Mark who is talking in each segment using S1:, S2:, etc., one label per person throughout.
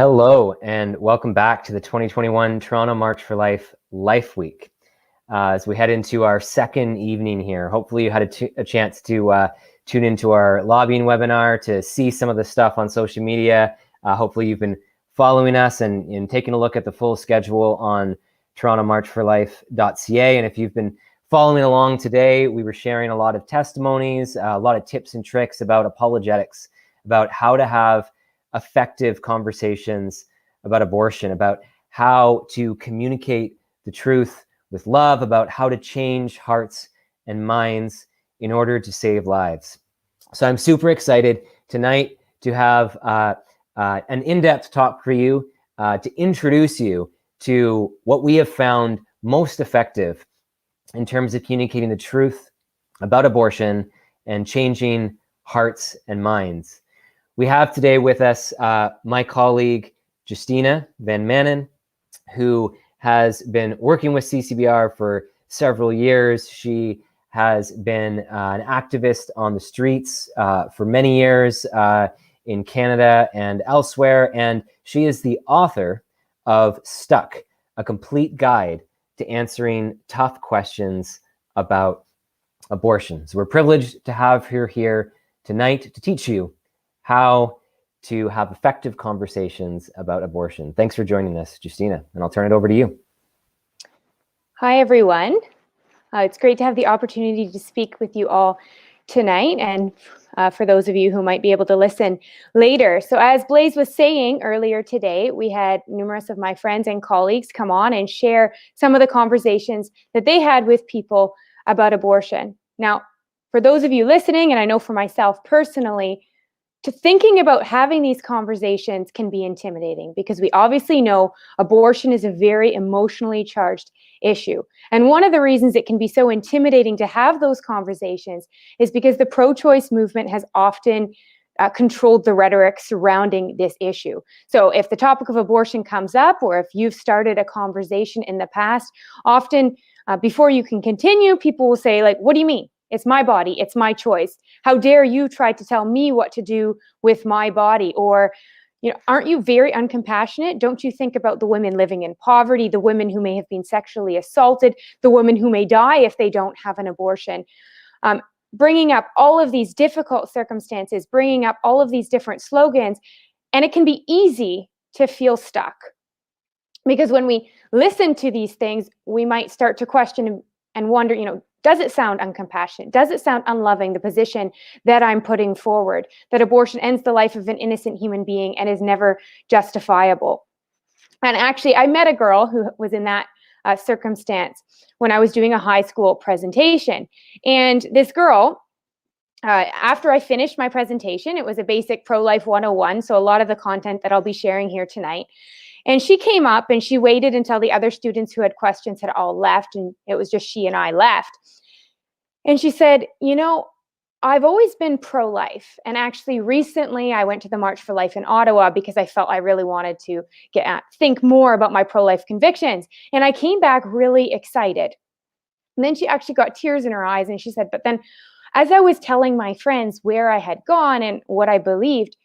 S1: Hello, and welcome back to the 2021 Toronto March for Life Life Week. As we head into our second evening here, hopefully you had a chance to tune into our lobbying webinar to see some of the stuff on social media. Hopefully you've been following us and taking a look at the full schedule on torontomarchforlife.ca. And if you've been following along today, we were sharing a lot of testimonies, a lot of tips and tricks about apologetics, about how to have effective conversations about abortion, about how to communicate the truth with love, about how to change hearts and minds in order to save lives. So I'm super excited tonight to have an in-depth talk for you, to introduce you to what we have found most effective in terms of communicating the truth about abortion and changing hearts and minds. We have today with us my colleague, Justina Van Manen, who has been working with CCBR for several years. She has been an activist on the streets for many years in Canada and elsewhere, and she is the author of Stuck, a complete guide to answering tough questions about abortion. So we're privileged to have her here tonight to teach you how to have effective conversations about abortion. Thanks for joining us, Justina, and I'll turn it over to you.
S2: Hi, everyone. It's great to have the opportunity to speak with you all tonight, and for those of you who might be able to listen later. So as Blaise was saying earlier today, we had numerous of my friends and colleagues come on and share some of the conversations that they had with people about abortion. Now, for those of you listening, and I know for myself personally, to thinking about having these conversations can be intimidating because we obviously know abortion is a very emotionally charged issue. And one of the reasons it can be so intimidating to have those conversations is because the pro-choice movement has often controlled the rhetoric surrounding this issue. So if the topic of abortion comes up, or if you've started a conversation in the past, often before you can continue, people will say, like, what do you mean? It's my body, it's my choice. How dare you try to tell me what to do with my body? Or, aren't you very uncompassionate? Don't you think about the women living in poverty, the women who may have been sexually assaulted, the women who may die if they don't have an abortion? Bringing up all of these difficult circumstances, bringing up all of these different slogans, and it can be easy to feel stuck. Because when we listen to these things, we might start to question and wonder, does it sound uncompassionate? Does it sound unloving, the position that I'm putting forward, that abortion ends the life of an innocent human being and is never justifiable? And actually, I met a girl who was in that circumstance when I was doing a high school presentation. And this girl, after I finished my presentation, it was a basic pro-life 101, so a lot of the content that I'll be sharing here tonight. And she came up and she waited until the other students who had questions had all left, and it was just she and I left. And she said, I've always been pro-life. And actually recently I went to the March for Life in Ottawa because I felt I really wanted to think more about my pro-life convictions. And I came back really excited. And then she actually got tears in her eyes and she said, but then as I was telling my friends where I had gone and what I believed,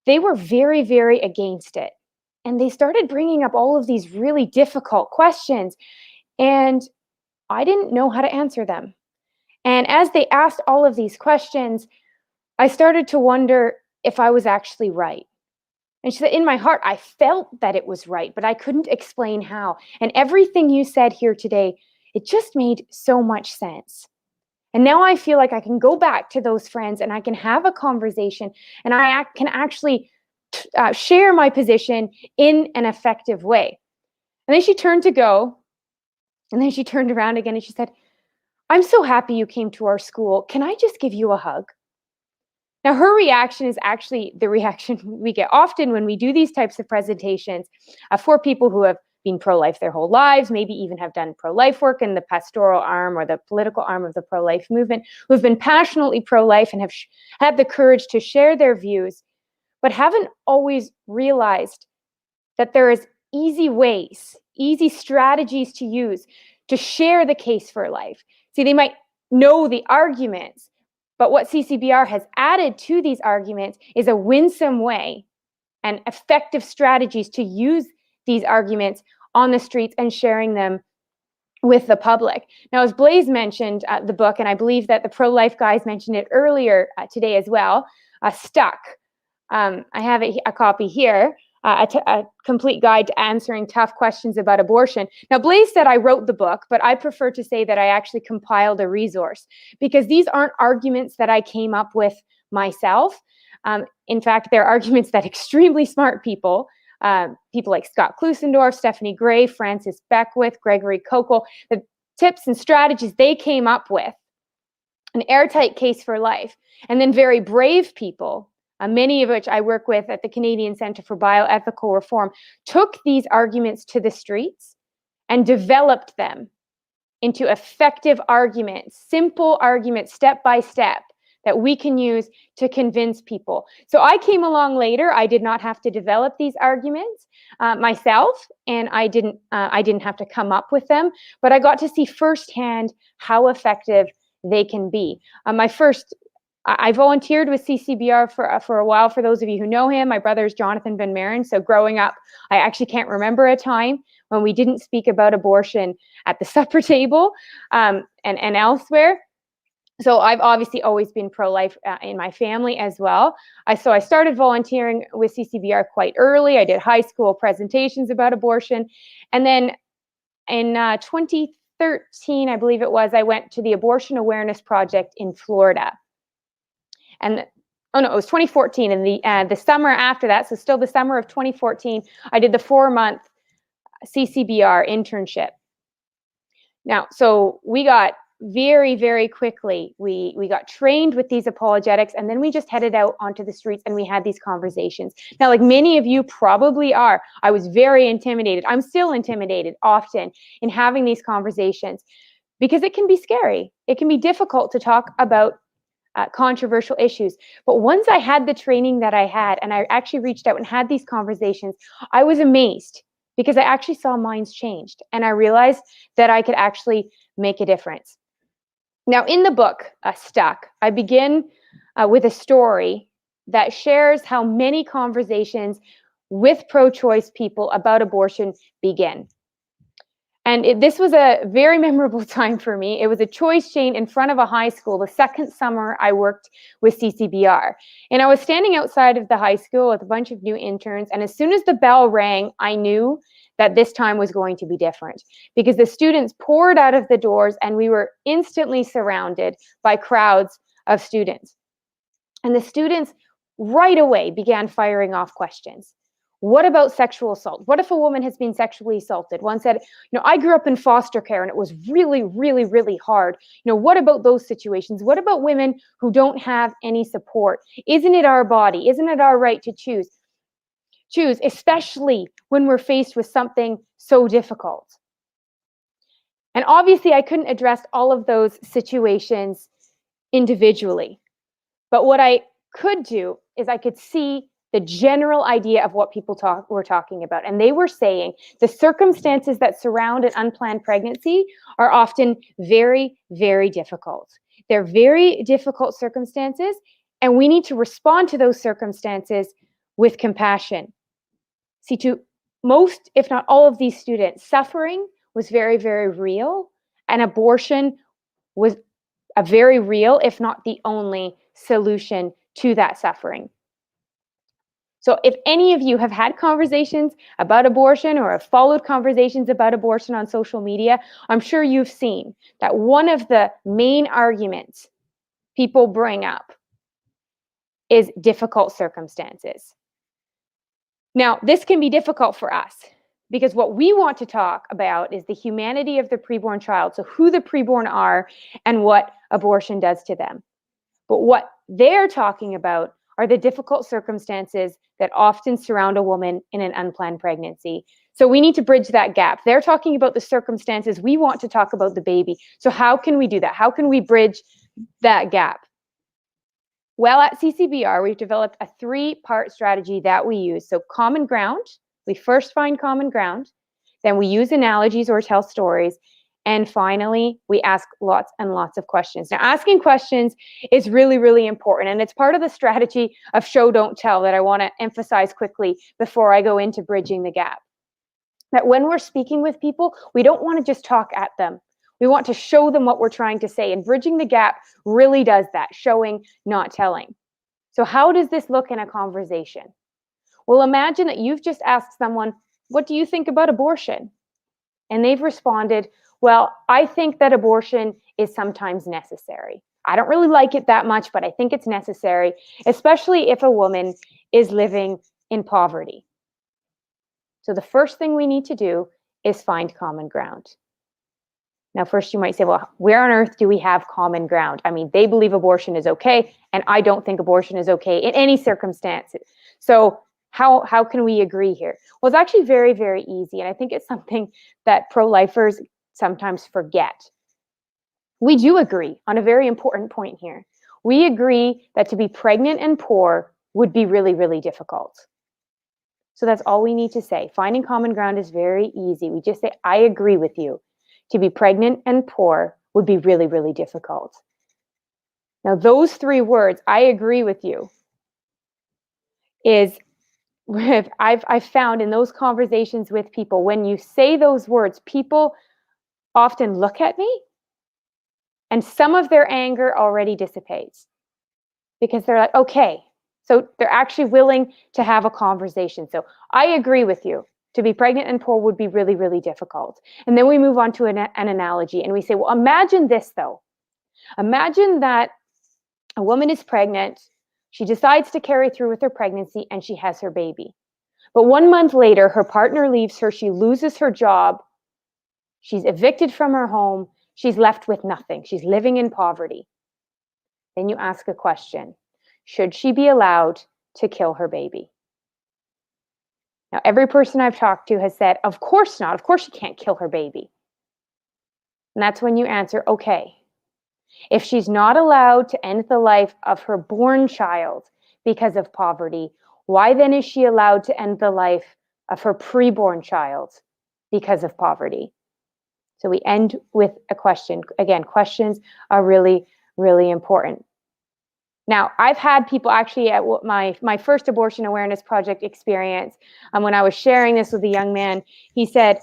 S2: they were very, very against it. And they started bringing up all of these really difficult questions, and I didn't know how to answer them. And as they asked all of these questions, I started to wonder if I was actually right. And she said, in my heart, I felt that it was right, but I couldn't explain how. And everything you said here today, it just made so much sense. And now I feel like I can go back to those friends and I can have a conversation and I can actually share my position in an effective way. And then she turned to go, and then she turned around again and she said, I'm so happy you came to our school. Can I just give you a hug? Now, her reaction is actually the reaction we get often when we do these types of presentations for people who have been pro-life their whole lives, maybe even have done pro-life work in the pastoral arm or the political arm of the pro-life movement, who have been passionately pro-life and have had the courage to share their views, but haven't always realized that there is easy ways, easy strategies to use to share the case for life. See, they might know the arguments, but what CCBR has added to these arguments is a winsome way and effective strategies to use these arguments on the streets and sharing them with the public. Now, as Blaise mentioned the book, and I believe that the pro-life guys mentioned it earlier today as well, Stuck. I have a copy here, a complete guide to answering tough questions about abortion. Now, Blaise said I wrote the book, but I prefer to say that I actually compiled a resource, because these aren't arguments that I came up with myself. In fact, they're arguments that extremely smart people like Scott Klusendorf, Stephanie Gray, Francis Beckwith, Gregory Kokel, the tips and strategies they came up with, an airtight case for life. And then very brave people, many of which I work with at the Canadian Centre for Bioethical Reform, took these arguments to the streets and developed them into effective arguments, simple arguments, step by step, that we can use to convince people. So I came along later. I did not have to develop these arguments myself, and I didn't have to come up with them, but I got to see firsthand how effective they can be. I volunteered with CCBR for a while. For those of you who know him, my brother is Justina Van Manen. So growing up, I actually can't remember a time when we didn't speak about abortion at the supper table and elsewhere. So I've obviously always been pro-life in my family as well. So I started volunteering with CCBR quite early. I did high school presentations about abortion. And then in 2013, I believe it was, I went to the Abortion Awareness Project in Florida. And it was 2014. And the summer after that, so still the summer of 2014, I did the 4-month CCBR internship. Now, so we got very, very quickly, we got trained with these apologetics, and then we just headed out onto the streets and we had these conversations. Now, like many of you probably are, I was very intimidated. I'm still intimidated often in having these conversations, because it can be scary. It can be difficult to talk about controversial issues. But once I had the training that I had, and I actually reached out and had these conversations, I was amazed, because I actually saw minds changed, and I realized that I could actually make a difference. Now, in the book, Stuck, I begin with a story that shares how many conversations with pro-choice people about abortion begin. And this was a very memorable time for me. It was a choice chain in front of a high school the second summer I worked with CCBR. And I was standing outside of the high school with a bunch of new interns, and as soon as the bell rang, I knew that this time was going to be different, because the students poured out of the doors and we were instantly surrounded by crowds of students. And the students right away began firing off questions. What about sexual assault? What if a woman has been sexually assaulted? One said, I grew up in foster care and it was really, really, really hard. What about those situations? What about women who don't have any support? Isn't it our body? Isn't it our right to choose, especially when we're faced with something so difficult? And obviously, I couldn't address all of those situations individually. But what I could do is I could see the general idea of what people were talking about. And they were saying the circumstances that surround an unplanned pregnancy are often very, very difficult. They're very difficult circumstances, and we need to respond to those circumstances with compassion. See, to most, if not all of these students, suffering was very, very real, and abortion was a very real, if not the only, solution to that suffering. So if any of you have had conversations about abortion or have followed conversations about abortion on social media, I'm sure you've seen that one of the main arguments people bring up is difficult circumstances. Now, this can be difficult for us because what we want to talk about is the humanity of the preborn child, so who the preborn are and what abortion does to them. But what they're talking about are the difficult circumstances that often surround a woman in an unplanned pregnancy. So we need to bridge that gap. They're talking about the circumstances. We want to talk about the baby. So how can we do that? How can we bridge that gap? Well, at CCBR, we've developed a 3-part strategy that we use. So common ground, we first find common ground, then we use analogies or tell stories, And finally, we ask lots and lots of questions. Now, asking questions is really, really important. And it's part of the strategy of show, don't tell that I want to emphasize quickly before I go into bridging the gap. That when we're speaking with people, we don't want to just talk at them. We want to show them what we're trying to say. And bridging the gap really does that, showing, not telling. So how does this look in a conversation? Well, imagine that you've just asked someone, what do you think about abortion? And they've responded, well, I think that abortion is sometimes necessary. I don't really like it that much, but I think it's necessary, especially if a woman is living in poverty. So the first thing we need to do is find common ground. Now, first you might say, well, where on earth do we have common ground? I mean, they believe abortion is okay, and I don't think abortion is okay in any circumstances. So how can we agree here? Well, it's actually very, very easy. And I think it's something that pro-lifers sometimes forget. We do agree on a very important point here. We agree that to be pregnant and poor would be really, really difficult. So that's all we need to say. Finding common ground is very easy. We just say, I agree with you. To be pregnant and poor would be really, really difficult. Now, those three words, I agree with you, is I've found in those conversations with people, when you say those words, people often look at me and some of their anger already dissipates because they're like, okay, so they're actually willing to have a conversation. So I agree with you. To be pregnant and poor would be really, really difficult. And then we move on to an analogy and we say, well, imagine this though. Imagine that a woman is pregnant. She decides to carry through with her pregnancy and she has her baby. But 1 month later, her partner leaves her. She loses her job. She's evicted from her home. She's left with nothing. She's living in poverty. Then you ask a question. Should she be allowed to kill her baby? Now, every person I've talked to has said, of course not. Of course she can't kill her baby. And that's when you answer, okay. If she's not allowed to end the life of her born child because of poverty, why then is she allowed to end the life of her preborn child because of poverty? So we end with a question. Again, questions are really, really important. Now, I've had people actually at my first abortion awareness project experience, when I was sharing this with a young man, he said,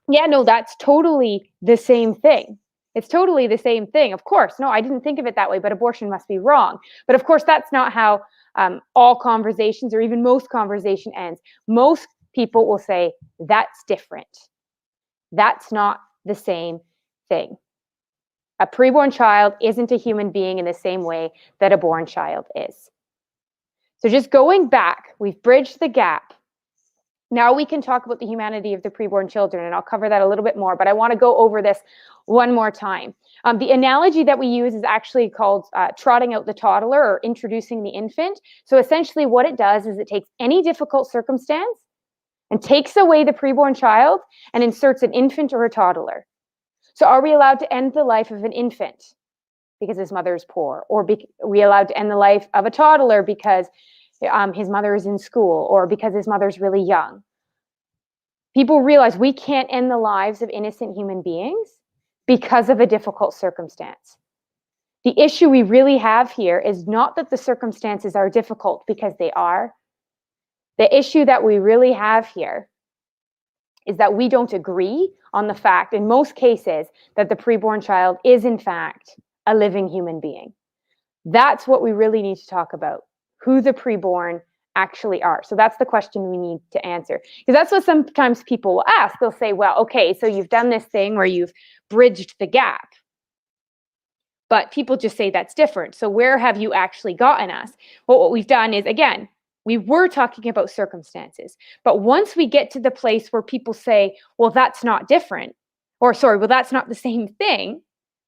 S2: yeah, no, that's totally the same thing. It's totally the same thing. Of course, no, I didn't think of it that way, but abortion must be wrong. But of course, that's not how all conversations or even most conversation ends. Most people will say, that's different. That's not the same thing. A preborn child isn't a human being in the same way that a born child is. So just going back, we've bridged the gap. Now we can talk about the humanity of the preborn children, and I'll cover that a little bit more, but I want to go over this one more time. The analogy that we use is actually called trotting out the toddler or introducing the infant. So essentially what it does is it takes any difficult circumstance and takes away the preborn child and inserts an infant or a toddler. So are we allowed to end the life of an infant because his mother is poor? Or are we allowed to end the life of a toddler because his mother is in school or because his mother's really young? People realize we can't end the lives of innocent human beings because of a difficult circumstance. The issue we really have here is not that the circumstances are difficult, because they are. The issue that we really have here is that we don't agree on the fact, in most cases, that the preborn child is in fact a living human being. That's what we really need to talk about, who the preborn actually are. So that's the question we need to answer, because that's what sometimes people will ask. They'll say, well, okay, so you've done this thing where you've bridged the gap, but people just say that's different. So where have you actually gotten us? Well, what we've done is, again, we were talking about circumstances, but once we get to the place where people say, well, that's not different, or sorry, well, that's not the same thing.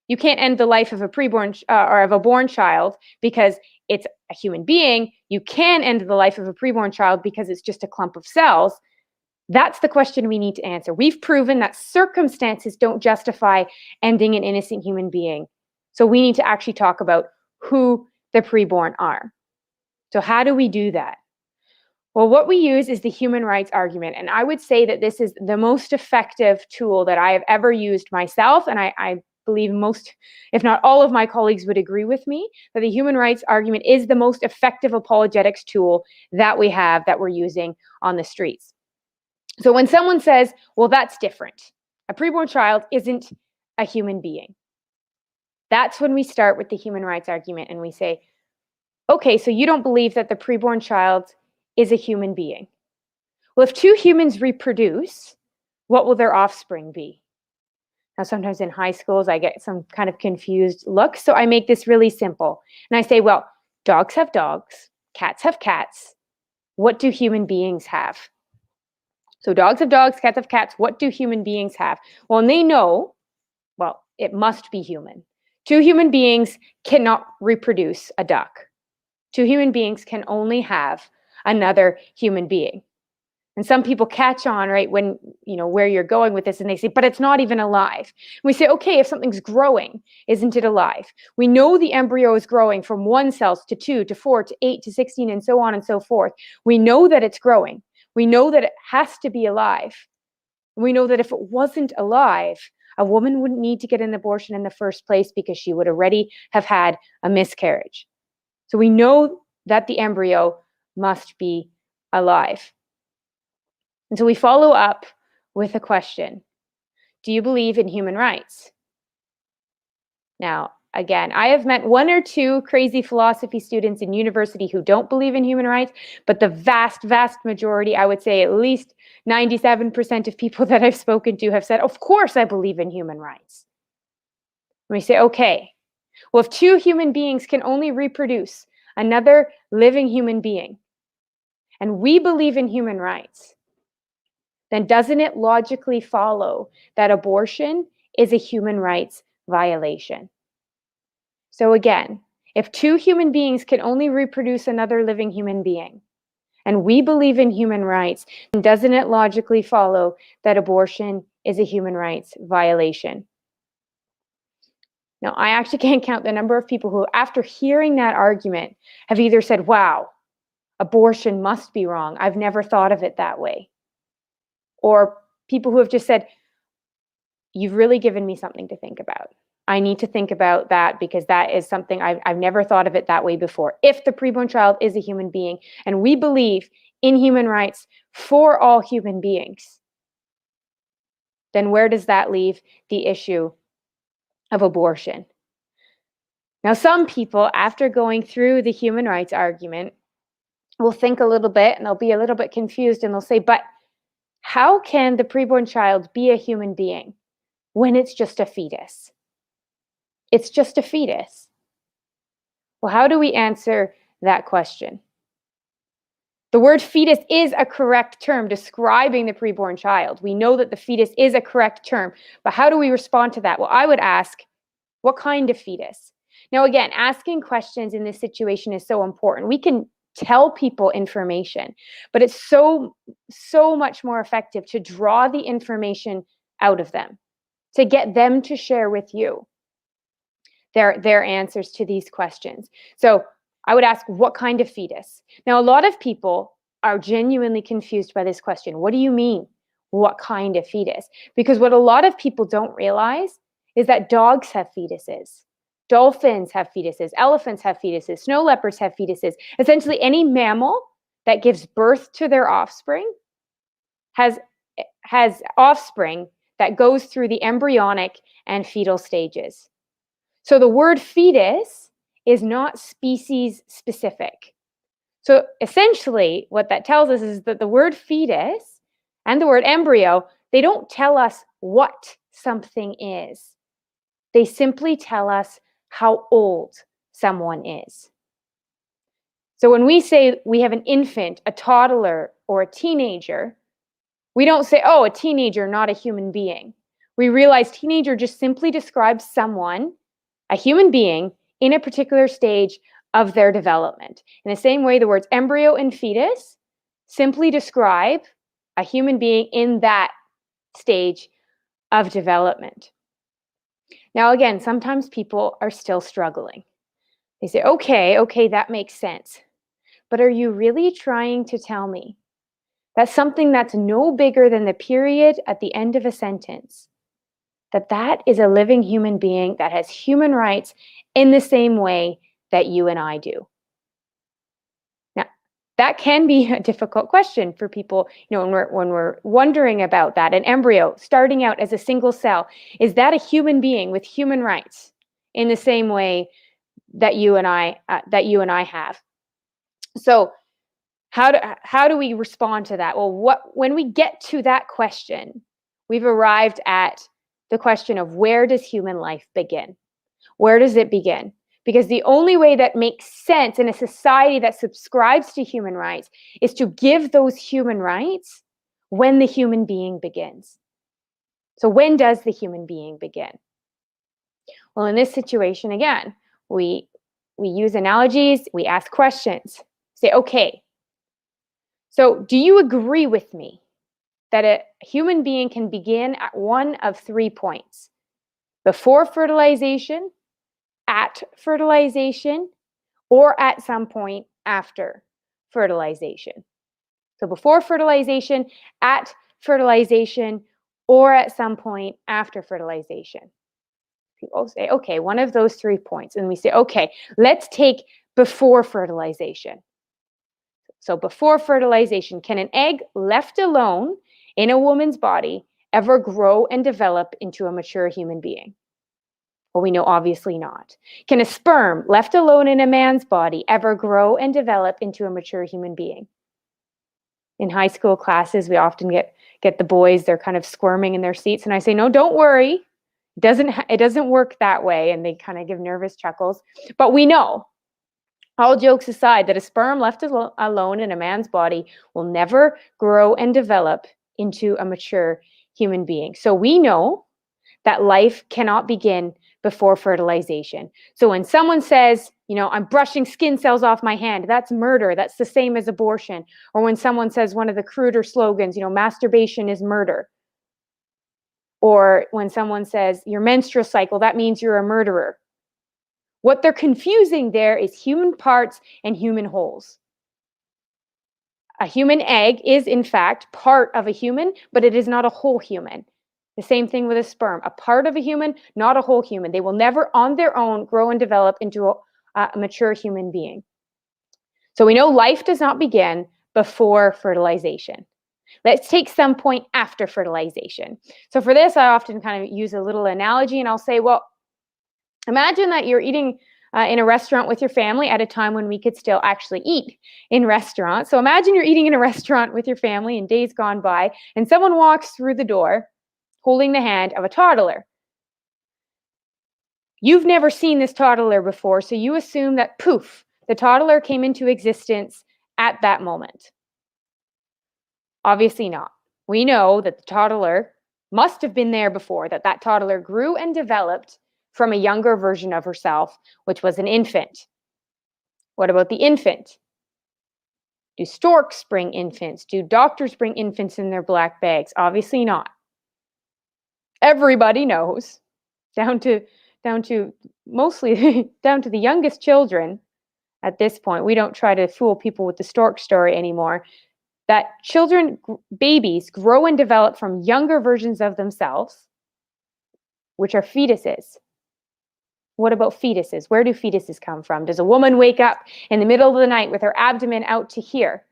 S2: You can't end the life of a preborn or of a born child because it's a human being. You can end the life of a preborn child because it's just a clump of cells. That's the question we need to answer. We've proven that circumstances don't justify ending an innocent human being. So we need to actually talk about who the preborn are. So how do we do that? Well, what we use is the human rights argument. And I would say that this is the most effective tool that I have ever used myself. And I believe most, if not all of my colleagues would agree with me, that the human rights argument is the most effective apologetics tool that we have, that we're using on the streets. So when someone says, well, that's different, a preborn child isn't a human being, that's when we start with the human rights argument and we say, okay, so you don't believe that the preborn child is a human being. Well, if two humans reproduce, what will their offspring be? Now, sometimes in high schools, I get some kind of confused looks, so I make this really simple. And I say, well, dogs have dogs, cats have cats. What do human beings have? So dogs have dogs, cats have cats. What do human beings have? Well, and they know, well, it must be human. Two human beings cannot reproduce a duck. Two human beings can only have another human being. And some people catch on, right, when, where you're going with this, and they say, but it's not even alive. And we say, okay, if something's growing, isn't it alive? We know the embryo is growing from 1 cells to 2 to 4 to 8 to 16 and so on and so forth. We know that it's growing. We know that it has to be alive. We know that if it wasn't alive, a woman wouldn't need to get an abortion in the first place because she would already have had a miscarriage. So we know that the embryo must be alive. And so we follow up with a question. Do you believe in human rights? Now, again, I have met 1 or 2 crazy philosophy students in university who don't believe in human rights, but the vast, vast majority, I would say at least 97% of people that I've spoken to have said, of course I believe in human rights. And we say, okay, well, if 2 human beings can only reproduce another living human being, and we believe in human rights, then doesn't it logically follow that abortion is a human rights violation? So again, if 2 human beings can only reproduce another living human being, and we believe in human rights, then doesn't it logically follow that abortion is a human rights violation? Now, I actually can't count the number of people who, after hearing that argument, have either said, wow, abortion must be wrong. I've never thought of it that way. Or people who have just said, you've really given me something to think about. I need to think about that because that is something I've never thought of it that way before. If the preborn child is a human being and we believe in human rights for all human beings, then where does that leave the issue of abortion? Now, some people, after going through the human rights argument, will think a little bit and they'll be a little bit confused and they'll say, but how can the preborn child be a human being when it's just a fetus? It's just a fetus. Well, how do we answer that question? The word fetus is a correct term describing the preborn child. We know that the fetus is a correct term, but how do we respond to that? Well, I would ask, what kind of fetus? Now, again, asking questions in this situation is so important. We can tell people information, but it's so much more effective to draw the information out of them, to get them to share with you their answers to these questions. So I would ask, what kind of fetus? Now, a lot of people are genuinely confused by this question. What do you mean, what kind of fetus? Because what a lot of people don't realize is that dogs have fetuses. Dolphins have fetuses, elephants have fetuses, snow leopards have fetuses. Essentially, any mammal that gives birth to their offspring has offspring that goes through the embryonic and fetal stages. So the word fetus is not species specific. So essentially, what that tells us is that the word fetus and the word embryo, they don't tell us what something is. They simply tell us how old someone is. So when we say we have an infant, a toddler, or a teenager, we don't say, oh, a teenager, not a human being. We realize teenager just simply describes someone, a human being, in a particular stage of their development. In the same way, the words embryo and fetus simply describe a human being in that stage of development. Now, again, sometimes people are still struggling. They say, okay, that makes sense. but are you really trying to tell me that something that's no bigger than the period at the end of a sentence, that is a living human being that has human rights in the same way that you and I do? Now, that can be a difficult question for people, when we're wondering about that. An embryo starting out as a single cell, is that a human being with human rights in the same way that you and I have? So how do we respond to that? Well, when we get to that question, we've arrived at the question of, where does human life begin? Where does it begin? Because the only way that makes sense in a society that subscribes to human rights is to give those human rights when the human being begins. So when does the human being begin? Well, in this situation, again, we use analogies, we ask questions. Say, okay, so do you agree with me that a human being can begin at one of 3 points? Before fertilization, at fertilization, or at some point after fertilization. So before fertilization, at fertilization, or at some point after fertilization. People say, okay, one of those 3 points. And we say, okay, let's take before fertilization. So before fertilization, can an egg left alone in a woman's body ever grow and develop into a mature human being? Well, we know obviously not. Can a sperm left alone in a man's body ever grow and develop into a mature human being? In high school classes, we often get the boys, they're kind of squirming in their seats, and I say, no, don't worry. It doesn't work that way, and they kind of give nervous chuckles. But we know, all jokes aside, that a sperm left alone in a man's body will never grow and develop into a mature human being. So we know that life cannot begin before fertilization. So when someone says, I'm brushing skin cells off my hand, that's murder. That's the same as abortion. Or when someone says one of the cruder slogans, masturbation is murder. Or when someone says your menstrual cycle, that means you're a murderer. What they're confusing there is human parts and human wholes. A human egg is, in fact, part of a human, but it is not a whole human. The same thing with a sperm, a part of a human, not a whole human. They will never on their own grow and develop into a mature human being. So we know life does not begin before fertilization. Let's take some point after fertilization. So for this, I often kind of use a little analogy, and I'll say, well, imagine that you're eating in a restaurant with your family at a time when we could still actually eat in restaurants. So imagine you're eating in a restaurant with your family in days gone by, and someone walks through the door holding the hand of a toddler. You've never seen this toddler before, so you assume that, poof, the toddler came into existence at that moment. Obviously not. We know that the toddler must have been there before, that toddler grew and developed from a younger version of herself, which was an infant. What about the infant? Do storks bring infants? Do doctors bring infants in their black bags? Obviously not. Everybody knows, down to mostly down to the youngest children at this point. We don't try to fool people with the stork story anymore. That babies grow and develop from younger versions of themselves, which are fetuses. What about fetuses? Where do fetuses come from? Does a woman wake up in the middle of the night with her abdomen out to here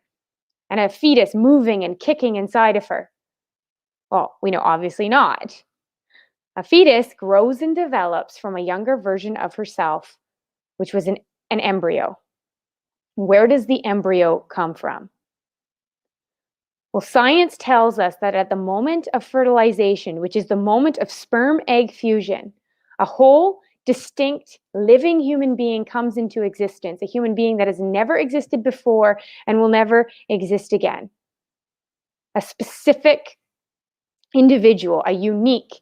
S2: and a fetus moving and kicking inside of her? Well, we know obviously not. A fetus grows and develops from a younger version of herself, which was an embryo. Where does the embryo come from? Well, science tells us that at the moment of fertilization, which is the moment of sperm-egg fusion, a whole, distinct, living human being comes into existence, a human being that has never existed before and will never exist again. A specific individual, a unique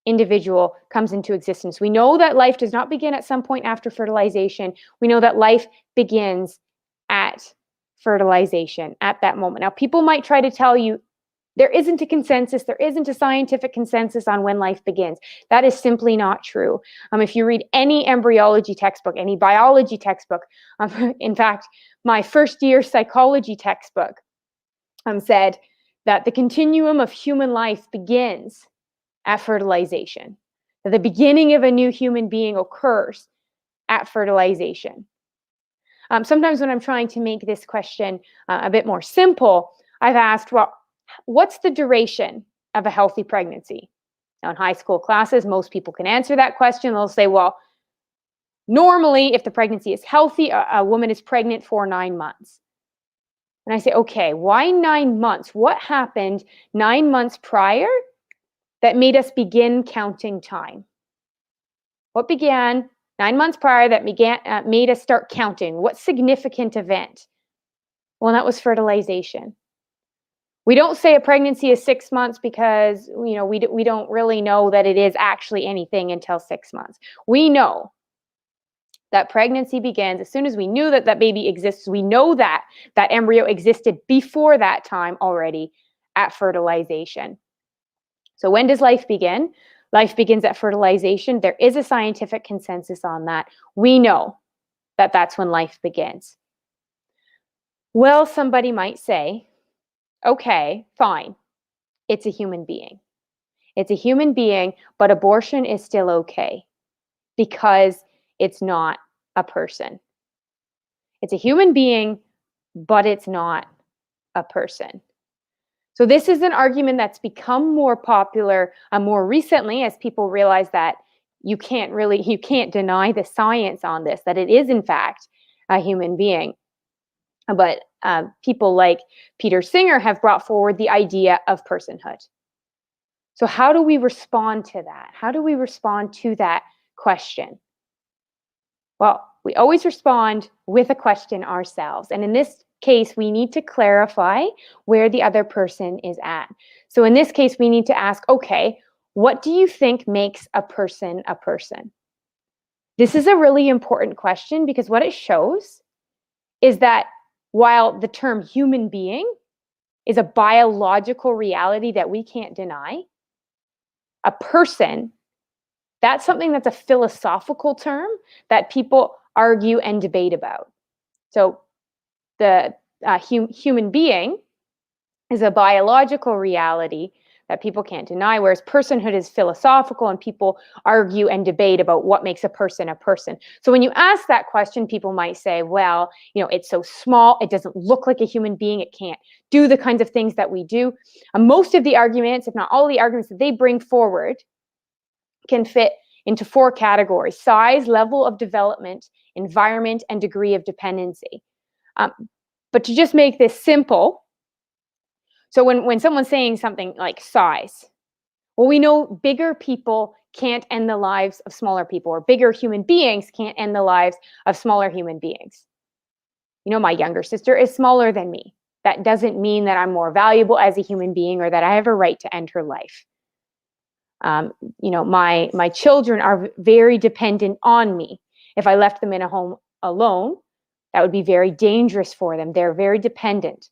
S2: individual comes into existence. We know that life does not begin at some point after fertilization. We know that life begins at fertilization, at that moment. Now, people might try to tell you there isn't a consensus, there isn't a scientific consensus on when life begins. That is simply not true. If you read any embryology textbook, any biology textbook, in fact, my first year psychology textbook said that the continuum of human life begins at fertilization. That the beginning of a new human being occurs at fertilization. Sometimes when I'm trying to make this question a bit more simple, I've asked, well, what's the duration of a healthy pregnancy? Now, in high school classes, most people can answer that question. They'll say, well, normally, if the pregnancy is healthy, a woman is pregnant for 9 months. And I say, okay, why 9 months? What happened 9 months prior that made us begin counting time? What began 9 months prior that made us start counting? What significant event? Well, that was fertilization. We don't say a pregnancy is 6 months because we don't really know that it is actually anything until 6 months. We know that pregnancy begins as soon as we knew that that baby exists. We know that that embryo existed before that time already at fertilization. So when does life begin? Life begins at fertilization. There is a scientific consensus on that. We know that that's when life begins. Well, somebody might say, okay, fine. It's a human being. It's a human being, but abortion is still okay because it's not a person. It's a human being, but it's not a person. So this is an argument that's become more popular more recently as people realize that you can't deny the science on this, that it is in fact a human being. But people like Peter Singer have brought forward the idea of personhood. So how do we respond to that? How do we respond to that question? Well, we always respond with a question ourselves. And in this case, we need to clarify where the other person is at. So in this case, we need to ask, okay, what do you think makes a person a person? This is a really important question because what it shows is that while the term human being is a biological reality that we can't deny, a person, that's something that's a philosophical term that people argue and debate about. So the human being is a biological reality that people can't deny, whereas personhood is philosophical and people argue and debate about what makes a person a person. So when you ask that question, people might say, well, it's so small, it doesn't look like a human being, it can't do the kinds of things that we do. Most of the arguments, if not all the arguments that they bring forward, can fit into 4 categories: size, level of development, environment, and degree of dependency. But to just make this simple, so when someone's saying something like size, well, we know bigger people can't end the lives of smaller people, or bigger human beings can't end the lives of smaller human beings. My younger sister is smaller than me. That doesn't mean that I'm more valuable as a human being or that I have a right to end her life. My children are very dependent on me. If I left them in a home alone, that would be very dangerous for them. They're very dependent.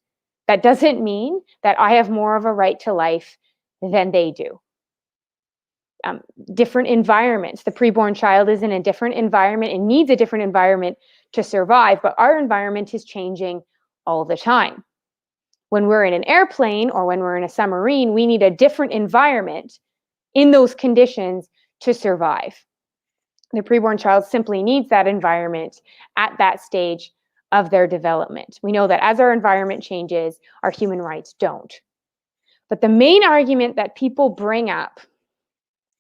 S2: That doesn't mean that I have more of a right to life than they do. Different environments. The preborn child is in a different environment and needs a different environment to survive, but our environment is changing all the time. When we're in an airplane or when we're in a submarine, we need a different environment in those conditions to survive. The preborn child simply needs that environment at that stage of their development. We know that as our environment changes, our human rights don't. But the main argument that people bring up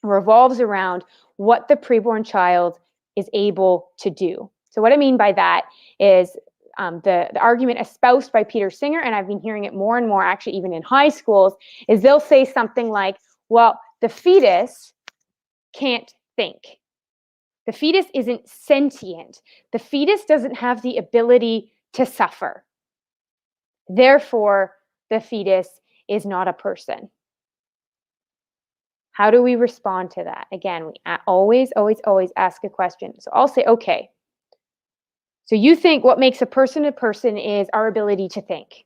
S2: revolves around what the preborn child is able to do. So what I mean by that is the argument espoused by Peter Singer, and I've been hearing it more and more actually even in high schools, is they'll say something like, well, the fetus can't think. The fetus isn't sentient. The fetus doesn't have the ability to suffer. Therefore, the fetus is not a person. How do we respond to that? Again, we always ask a question. So I'll say, okay, so you think what makes a person is our ability to think.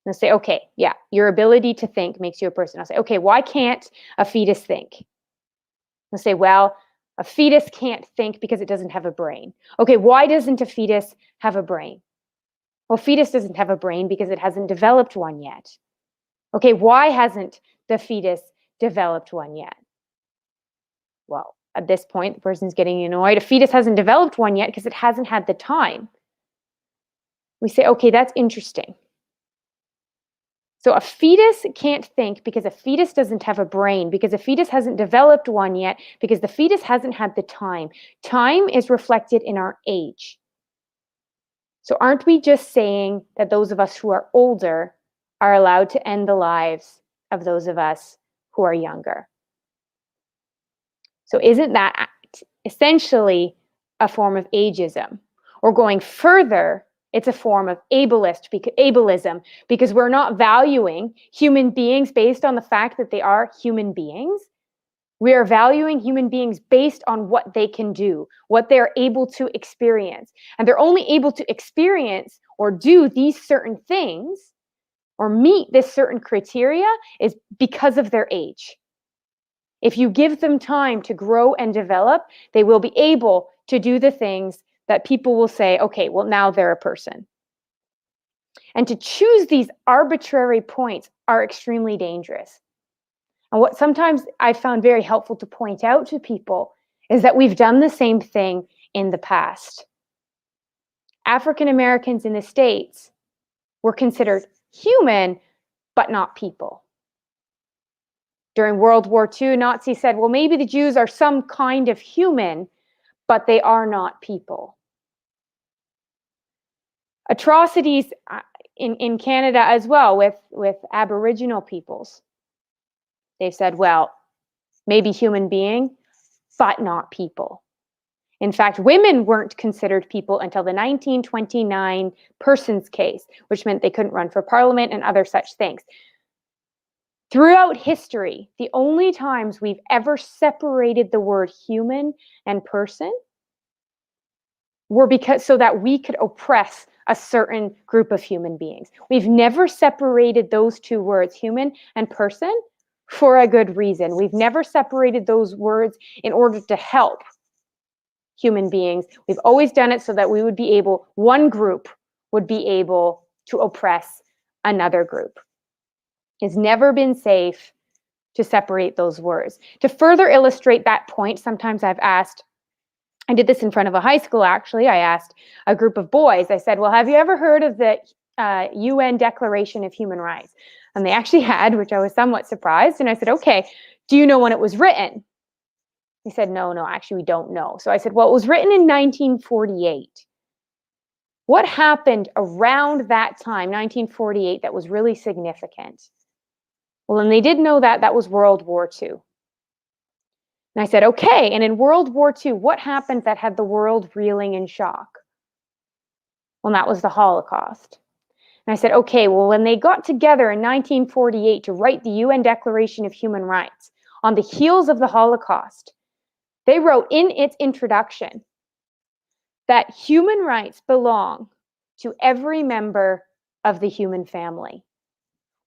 S2: They'll say, okay, yeah, your ability to think makes you a person. I'll say, okay, why can't a fetus think? They'll say, well, a fetus can't think because it doesn't have a brain. Okay, why doesn't a fetus have a brain? Well, fetus doesn't have a brain because it hasn't developed one yet. Okay, why hasn't the fetus developed one yet? Well, at this point, the person's getting annoyed. A fetus hasn't developed one yet because it hasn't had the time. We say, okay, that's interesting. So a fetus can't think because a fetus doesn't have a brain, because a fetus hasn't developed one yet, because the fetus hasn't had the time. Time is reflected in our age. So aren't we just saying that those of us who are older are allowed to end the lives of those of us who are younger? So isn't that essentially a form of ageism? Or going further, it's a form of ableism, because we're not valuing human beings based on the fact that they are human beings. We are valuing human beings based on what they can do, what they're able to experience. And they're only able to experience or do these certain things or meet this certain criteria is because of their age. If you give them time to grow and develop, they will be able to do the things that people will say, okay, well, now they're a person. And to choose these arbitrary points are extremely dangerous. And what sometimes I found very helpful to point out to people is that we've done the same thing in the past. African Americans in the States were considered human, but not people. During World War II, Nazis said, well, maybe the Jews are some kind of human, but they are not people. Atrocities in Canada as well with Aboriginal peoples. They've said, well, maybe human being, but not people. In fact, women weren't considered people until the 1929 Persons Case, which meant they couldn't run for parliament and other such things. Throughout history, the only times we've ever separated the word human and person were so that we could oppress a certain group of human beings. We've never separated those two words, human and person, for a good reason. We've never separated those words in order to help human beings. We've always done it so that one group would be able to oppress another group. It's never been safe to separate those words. To further illustrate that point, sometimes I did this in front of a high school actually, I asked a group of boys, I said, well, have you ever heard of the UN Declaration of Human Rights? And they actually had, which I was somewhat surprised. And I said, okay, do you know when it was written? He said, no, actually we don't know. So I said, well, it was written in 1948. What happened around that time, 1948, that was really significant? Well, and they did know that was World War II. And I said, okay, and in World War II, what happened that had the world reeling in shock? Well, that was the Holocaust. And I said, okay, well, when they got together in 1948 to write the UN Declaration of Human Rights, on the heels of the Holocaust, they wrote in its introduction that human rights belong to every member of the human family.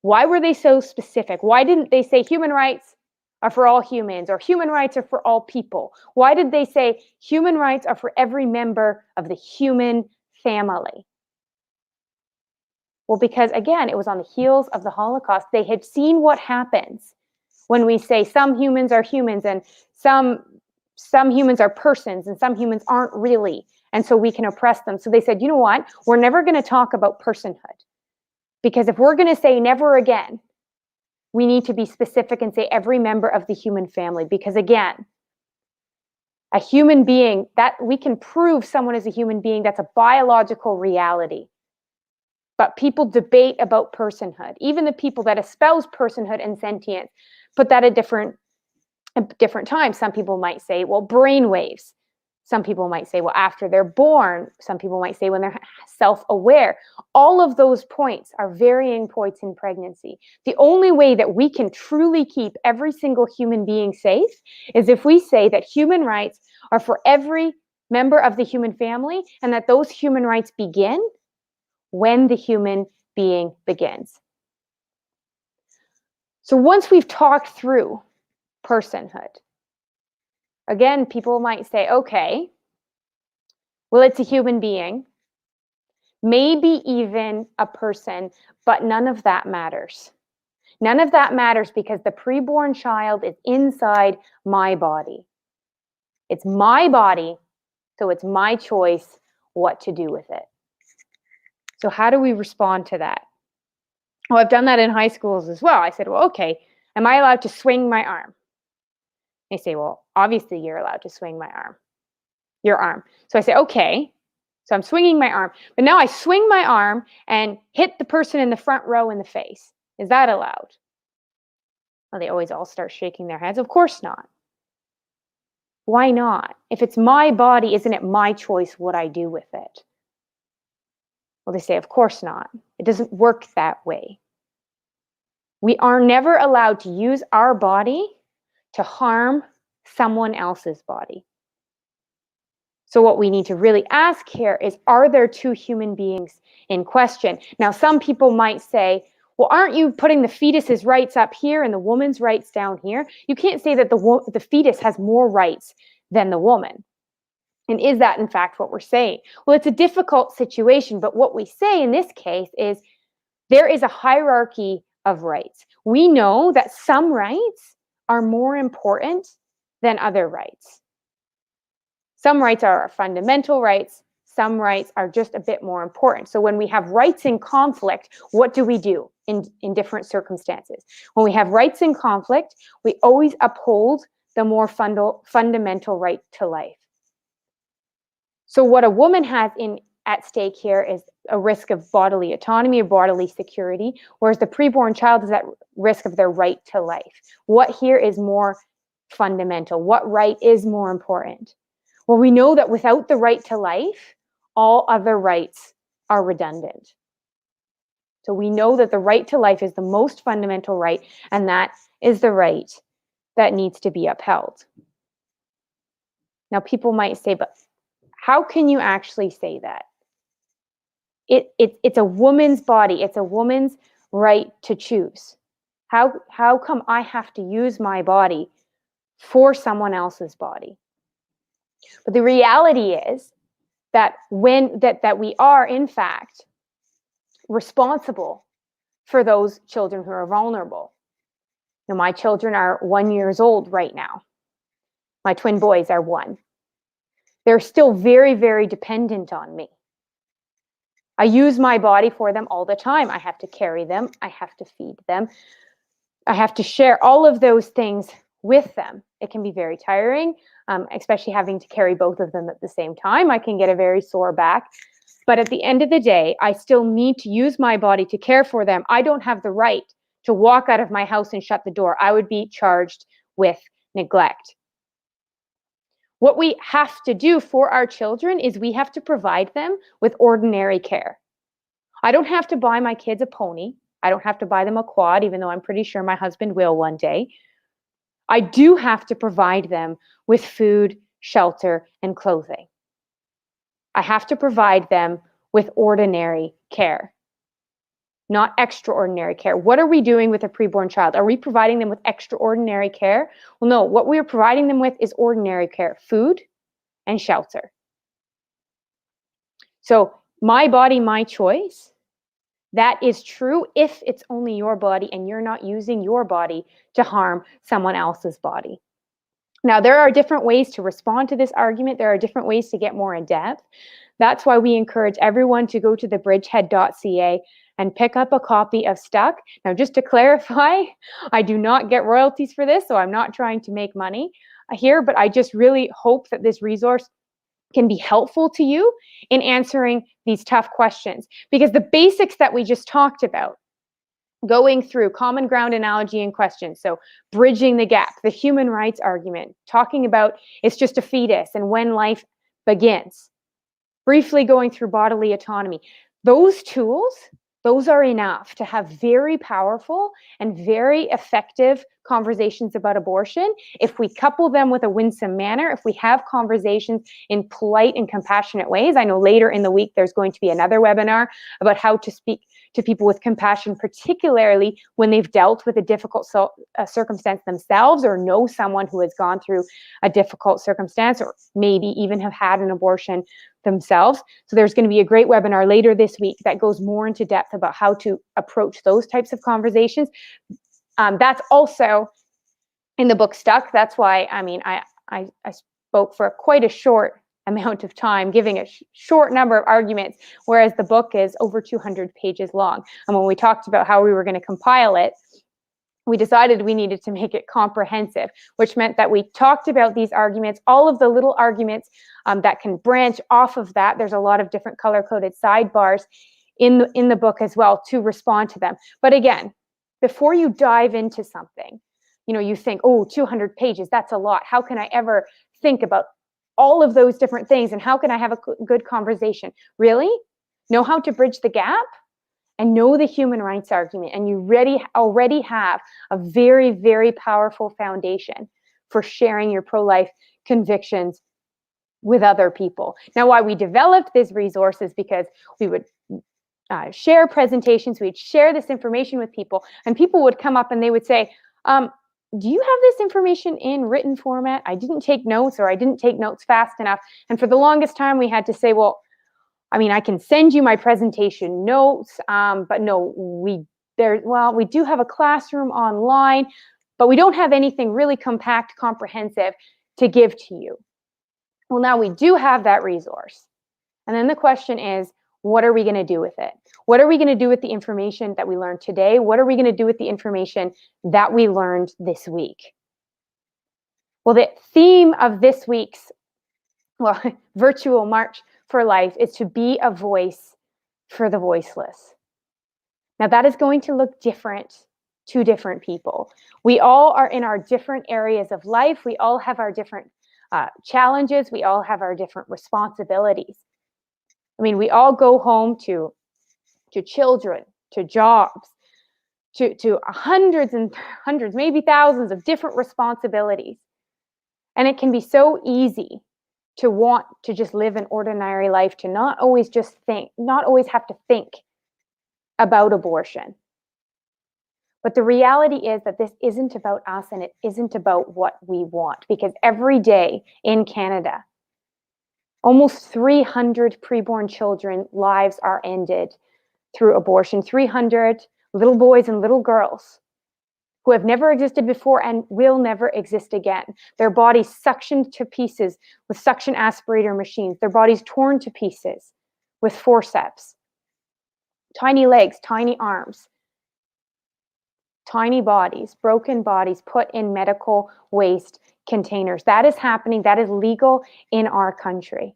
S2: Why were they so specific? Why didn't they say human rights are for all humans or human rights are for all people? Why did they say human rights are for every member of the human family? Well, because again, it was on the heels of the Holocaust. They had seen what happens when we say some humans are humans and some humans are persons and some humans aren't really. And so we can oppress them. So they said, you know what? We're never going to talk about personhood. Because if we're going to say never again, we need to be specific and say every member of the human family. Because again, a human being, that we can prove someone is a human being, that's a biological reality. But people debate about personhood. Even the people that espouse personhood and sentience put that at different times. Some people might say, well, brainwaves. Some people might say, well, after they're born. Some people might say when they're self-aware. All of those points are varying points in pregnancy. The only way that we can truly keep every single human being safe is if we say that human rights are for every member of the human family and that those human rights begin when the human being begins. So once we've talked through personhood, again, people might say, okay, well, it's a human being, maybe even a person, but none of that matters. None of that matters because the preborn child is inside my body. It's my body, so it's my choice what to do with it. So how do we respond to that? Well, I've done that in high schools as well. I said, well, okay, am I allowed to swing my arm? They say, well, obviously you're allowed to swing your arm. So I say, okay, so I'm swinging my arm, but now I swing my arm and hit the person in the front row in the face. Is that allowed? Well, they always all start shaking their heads. Of course not. Why not? If it's my body, isn't it my choice what I do with it? Well, they say, of course not. It doesn't work that way. We are never allowed to use our body to harm someone else's body. So what we need to really ask here is, are there two human beings in question? Now, some people might say, well, aren't you putting the fetus's rights up here and the woman's rights down here? You can't say that the fetus has more rights than the woman. And is that, in fact, what we're saying? Well, it's a difficult situation, but what we say in this case is there is a hierarchy of rights. We know that some rights are more important than other rights. Some rights are our fundamental rights. Some rights are just a bit more important. So when we have rights in conflict, what do we do in different circumstances? When we have rights in conflict, we always uphold the more fundamental right to life. So what a woman has at stake here is a risk of bodily autonomy or bodily security, whereas the preborn child is at risk of their right to life. What here is more fundamental? What right is more important? Well, we know that without the right to life, all other rights are redundant. So we know that the right to life is the most fundamental right, and that is the right that needs to be upheld. Now, people might say, but how can you actually say that? It's a woman's body. It's a woman's right to choose. How come I have to use my body for someone else's body? But the reality is that that we are, in fact, responsible for those children who are vulnerable. Now, my children are 1 year old right now. My twin boys are 1. They're still very, very dependent on me. I use my body for them all the time. I have to carry them. I have to feed them. I have to share all of those things with them. It can be very tiring, especially having to carry both of them at the same time. I can get a very sore back. But at the end of the day, I still need to use my body to care for them. I don't have the right to walk out of my house and shut the door. I would be charged with neglect. What we have to do for our children is we have to provide them with ordinary care. I don't have to buy my kids a pony. I don't have to buy them a quad, even though I'm pretty sure my husband will one day. I do have to provide them with food, shelter, and clothing. I have to provide them with ordinary care, not extraordinary care. What are we doing with a preborn child? Are we providing them with extraordinary care? Well, no, what we are providing them with is ordinary care, food and shelter. So my body, my choice, that is true if it's only your body and you're not using your body to harm someone else's body. Now, there are different ways to respond to this argument. There are different ways to get more in depth. That's why we encourage everyone to go to thebridgehead.ca and pick up a copy of Stuck. Now, just to clarify, I do not get royalties for this, so I'm not trying to make money here, but I just really hope that this resource can be helpful to you in answering these tough questions. Because the basics that we just talked about, going through common ground analogy and questions, so bridging the gap, the human rights argument, talking about it's just a fetus and when life begins, briefly going through bodily autonomy, those tools, those are enough to have very powerful and very effective conversations about abortion, if we couple them with a winsome manner, if we have conversations in polite and compassionate ways. I know later in the week there's going to be another webinar about how to speak to people with compassion, particularly when they've dealt with a difficult circumstance themselves, or know someone who has gone through a difficult circumstance, or maybe even have had an abortion themselves. So there's going to be a great webinar later this week that goes more into depth about how to approach those types of conversations. That's also in the book Stuck. That's why, I mean, I spoke for quite a short amount of time, giving a short number of arguments, whereas the book is over 200 pages long. And when we talked about how we were going to compile it, we decided we needed to make it comprehensive, which meant that we talked about these arguments, all of the little arguments that can branch off of that. There's a lot of different color-coded sidebars in the book as well to respond to them. But again, before you dive into something, you think, oh, 200 pages, that's a lot. How can I ever think about all of those different things? And how can I have a good conversation? Really? Know how to bridge the gap? And know the human rights argument, and you already have a very, very powerful foundation for sharing your pro-life convictions with other people. Now, why we developed these resources, because we would share presentations, we'd share this information with people, and people would come up and they would say, do you have this information in written format? I didn't take notes, or I didn't take notes fast enough. And for the longest time, we had to say, well, I mean, I can send you my presentation notes, but no, we do have a classroom online, but we don't have anything really compact, comprehensive to give to you. Well, now we do have that resource. And then the question is, what are we going to do with it? What are we going to do with the information that we learned today? What are we going to do with the information that we learned this week? Well, the theme of this week's virtual March for Life is to be a voice for the voiceless. Now, that is going to look different to different people. We all are in our different areas of life. We all have our different challenges. We all have our different responsibilities. I mean, we all go home to children, to jobs, to hundreds and hundreds, maybe thousands of different responsibilities. And it can be so easy to want to just live an ordinary life, to not always have to think about abortion. But the reality is that this isn't about us, and it isn't about what we want, because every day in Canada, almost 300 preborn children's lives are ended through abortion. 300 little boys and little girls who have never existed before and will never exist again. Their bodies suctioned to pieces with suction aspirator machines. Their bodies torn to pieces with forceps. Tiny legs, tiny arms, tiny bodies, broken bodies put in medical waste containers. That is happening. That is legal in our country.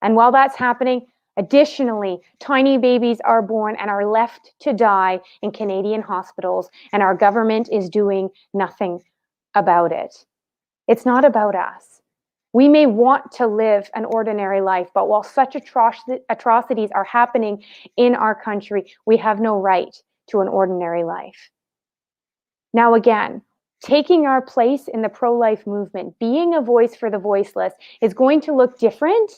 S2: And while that's happening, additionally, tiny babies are born and are left to die in Canadian hospitals, and our government is doing nothing about it. It's not about us. We may want to live an ordinary life, but while such atrocities are happening in our country, we have no right to an ordinary life. Now, again, taking our place in the pro-life movement, being a voice for the voiceless, is going to look different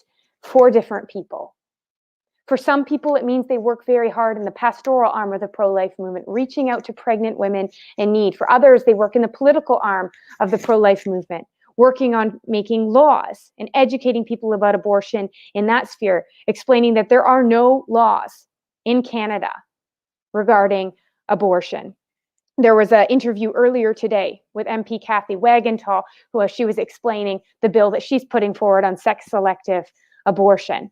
S2: for different people. For some people, it means they work very hard in the pastoral arm of the pro-life movement, reaching out to pregnant women in need. For others, they work in the political arm of the pro-life movement, working on making laws and educating people about abortion in that sphere, explaining that there are no laws in Canada regarding abortion. There was an interview earlier today with MP Kathy Wagenthal, who she was explaining the bill that she's putting forward on sex-selective abortion.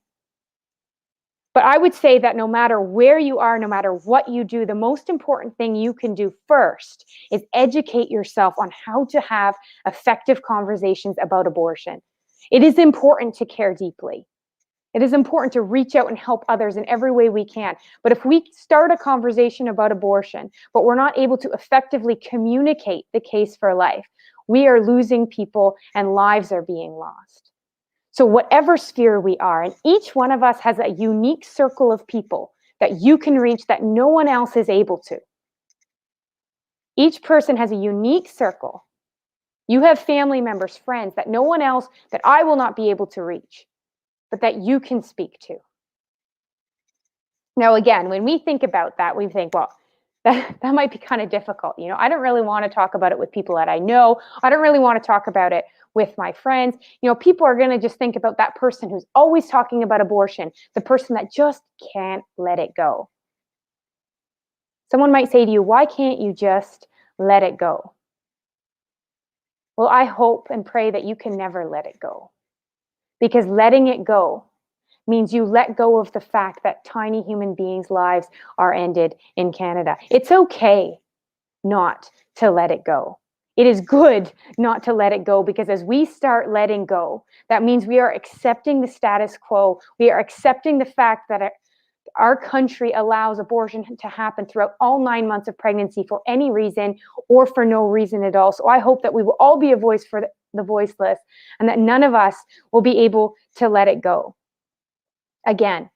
S2: But I would say that no matter where you are, no matter what you do, the most important thing you can do first is educate yourself on how to have effective conversations about abortion. It is important to care deeply. It is important to reach out and help others in every way we can. But if we start a conversation about abortion, but we're not able to effectively communicate the case for life, we are losing people and lives are being lost. So whatever sphere we are, and each one of us has a unique circle of people that you can reach that no one else is able to. Each person has a unique circle. You have family members, friends that no one else, that I will not be able to reach, but that you can speak to. Now, again, when we think about that, we think, well, that might be kind of difficult. I don't really want to talk about it with people that I know. I don't really want to talk about it with my friends. People are going to just think about that person who's always talking about abortion, the person that just can't let it go. Someone might say to you, why can't you just let it go? Well, I hope and pray that you can never let it go, because letting it go means you let go of the fact that tiny human beings' lives are ended in Canada. It's okay not to let it go. It is good not to let it go, because as we start letting go, that means we are accepting the status quo. We are accepting the fact that our country allows abortion to happen throughout all 9 months of pregnancy for any reason or for no reason at all. So I hope that we will all be a voice for the voiceless, and that none of us will be able to let it go. Again,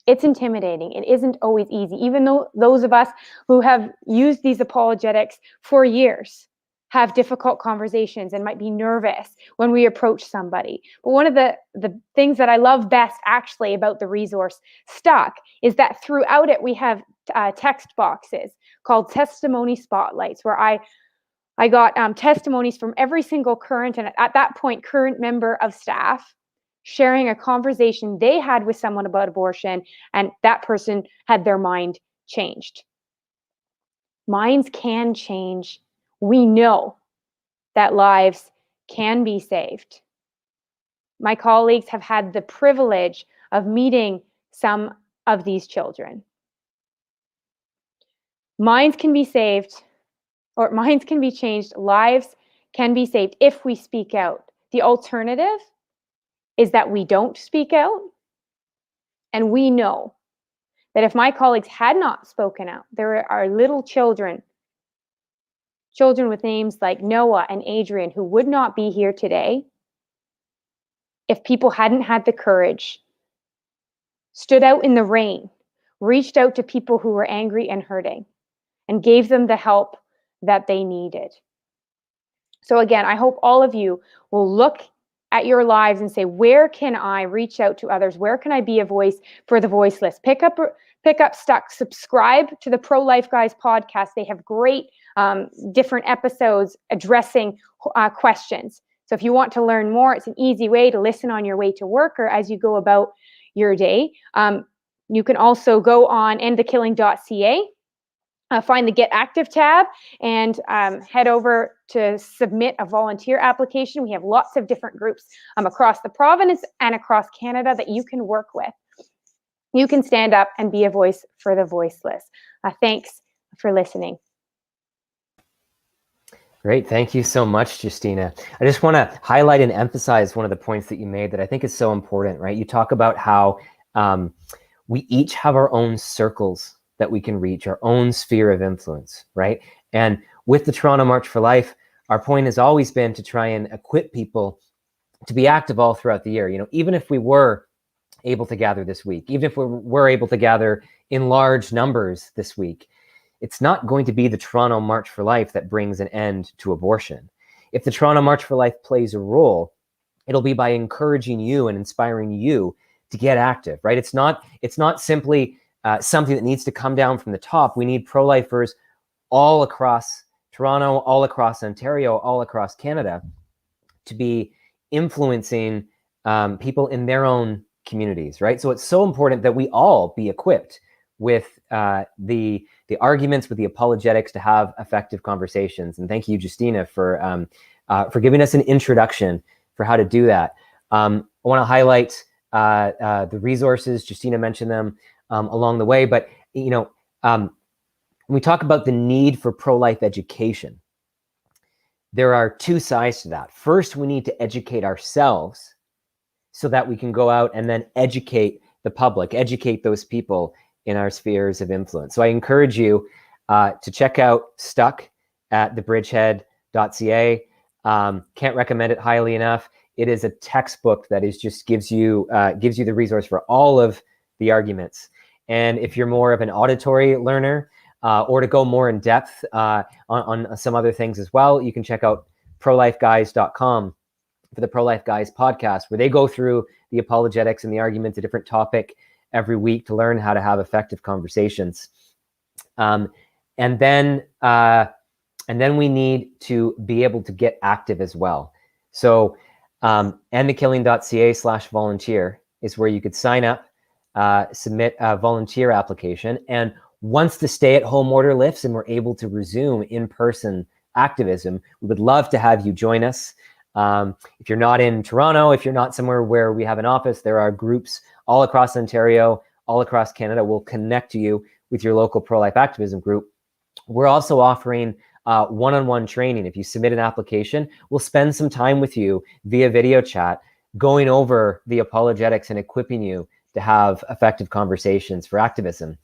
S2: it's intimidating. It isn't always easy, even though those of us who have used these apologetics for years have difficult conversations and might be nervous when we approach somebody. But one of the things that I love best actually about the resource Stuck is that throughout it we have text boxes called testimony spotlights, where I got testimonies from every single current, and at that point, current member of staff sharing a conversation they had with someone about abortion, and that person had their mind changed. Minds can change. We know that lives can be saved. My colleagues have had the privilege of meeting some of these children. Minds can be saved, or minds can be changed, lives can be saved if we speak out. The alternative is that we don't speak out. And we know that if my colleagues had not spoken out, there are little children with names like Noah and Adrian, who would not be here today if people hadn't had the courage, stood out in the rain, reached out to people who were angry and hurting, and gave them the help that they needed. So again, I hope all of you will look at your lives and say, where can I reach out to others? Where can I be a voice for the voiceless? Pick up Stuck, subscribe to the Pro-Life Guys podcast. They have great different episodes addressing questions. So if you want to learn more, it's an easy way to listen on your way to work or as you go about your day. You can also go on endthekilling.ca. Find the Get Active tab and head over to submit a volunteer application. We have lots of different groups across the province and across Canada that you can work with. You can stand up and be a voice for the voiceless. Thanks for listening.
S1: Great. Thank you so much, Justina. I just want to highlight and emphasize one of the points that you made that I think is so important, right? You talk about how we each have our own circles that we can reach, our own sphere of influence, right? And with the Toronto March for Life, our point has always been to try and equip people to be active all throughout the year. Even if we were able to gather this week, even if we were able to gather in large numbers this week, it's not going to be the Toronto March for Life that brings an end to abortion. If the Toronto March for Life plays a role, it'll be by encouraging you and inspiring you to get active, right? It's not simply something that needs to come down from the top. We need pro-lifers all across Toronto, all across Ontario, all across Canada to be influencing people in their own communities, right? So it's so important that we all be equipped with the arguments, with the apologetics to have effective conversations. And thank you, Justina, for giving us an introduction for how to do that. I want to highlight the resources. Justina mentioned them along the way, but when we talk about the need for pro-life education, there are two sides to that. First, we need to educate ourselves so that we can go out and then educate the public, educate those people in our spheres of influence. So I encourage you to check out Stuck at thebridgehead.ca. Can't recommend it highly enough. It is a textbook that is just gives you the resource for all of the arguments. And if you're more of an auditory learner, or to go more in depth on some other things as well, you can check out prolifeguys.com for the Pro-Life Guys podcast, where they go through the apologetics and the arguments, a different topic every week to learn how to have effective conversations. And then we need to be able to get active as well. So endthekilling.ca/volunteer is where you could sign up, submit a volunteer application. And once the stay-at-home order lifts and we're able to resume in-person activism, we would love to have you join us. If you're not in Toronto, if you're not somewhere where we have an office, there are groups all across Ontario, all across Canada. We'll connect you with your local pro-life activism group. We're also offering one-on-one training. If you submit an application, we'll spend some time with you via video chat, going over the apologetics and equipping you to have effective conversations for activism.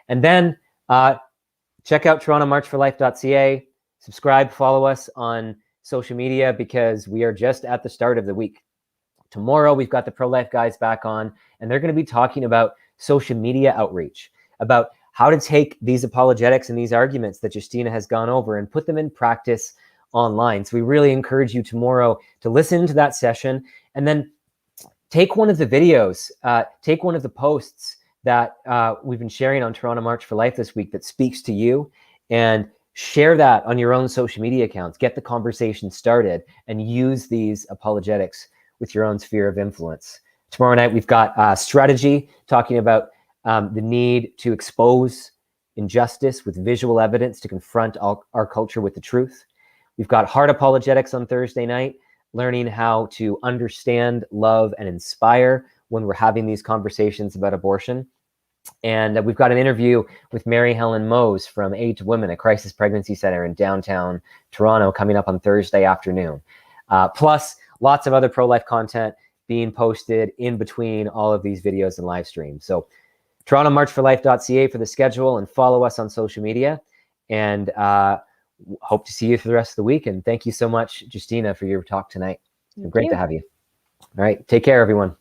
S1: And then check out torontomarchforlife.ca, subscribe, follow us on social media, because we are just at the start of the week. Tomorrow, we've got the Pro-Life Guys back on, and they're going to be talking about social media outreach, about how to take these apologetics and these arguments that Justina has gone over and put them in practice online. So we really encourage you tomorrow to listen to that session, and then take one of the videos, take one of the posts that we've been sharing on Toronto March for Life this week that speaks to you, and share that on your own social media accounts. Get the conversation started and use these apologetics with your own sphere of influence. Tomorrow night, we've got strategy, talking about the need to expose injustice with visual evidence to confront our culture with the truth. We've got hard apologetics on Thursday night, learning how to understand, love, and inspire when we're having these conversations about abortion. And we've got an interview with Mary Helen Mose from Aid to Women, a crisis pregnancy center in downtown Toronto, coming up on Thursday afternoon. Plus, lots of other pro-life content being posted in between all of these videos and live streams. So torontomarchforlife.ca for the schedule, and follow us on social media. And hope to see you for the rest of the week. And thank you so much, Justina, for your talk tonight. It's been great to have you. All right. Take care, everyone.